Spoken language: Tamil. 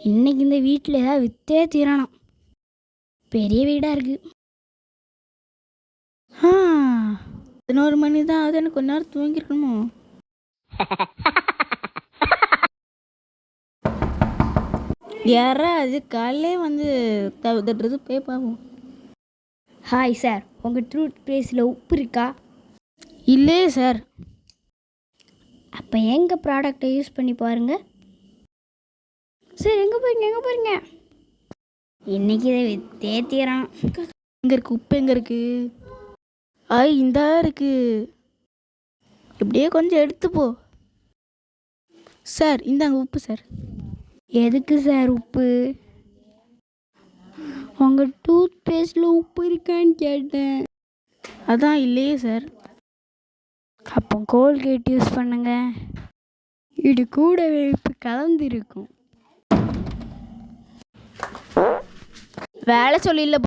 இன்னைக்கு இந்த வீட்டில் ஏதாவது விற்றே தீரணும். பெரிய வீடாக இருக்குது. 11 மணி தான் ஆகுது. எனக்கு கொஞ்ச நேரம் தூங்கிருக்கணுமோ? யாரா அது காலையிலே வந்து தட்டுறது போய் பார்ப்போம். ஹாய் சார், உங்கள் டூத் பேஸ்டில் உப்பு இருக்கா? இல்லையே சார். அப்போ எங்கள் ப்ராடக்டை யூஸ் பண்ணி பாருங்கள். சார் எங்கே போகிறீங்க? இன்னைக்கு இதை விற்றே தீரணும். எங்கே இருக்குது உப்பு? எங்கே இருக்குது? இந்தா இருக்குது. இப்படியே கொஞ்சம் எடுத்துப்போ சார். இந்தாங்க உப்பு சார். எதுக்கு சார் உப்பு? உங்கள் டூத் பேஸ்டில் உப்பு இருக்கான்னு கேட்டேன். அதான் இல்லையே சார். அப்போ கோல்கேட் யூஸ் பண்ணுங்க. இது கூடவே இப்போ கலந்துருக்கும். வேலை சொல்லல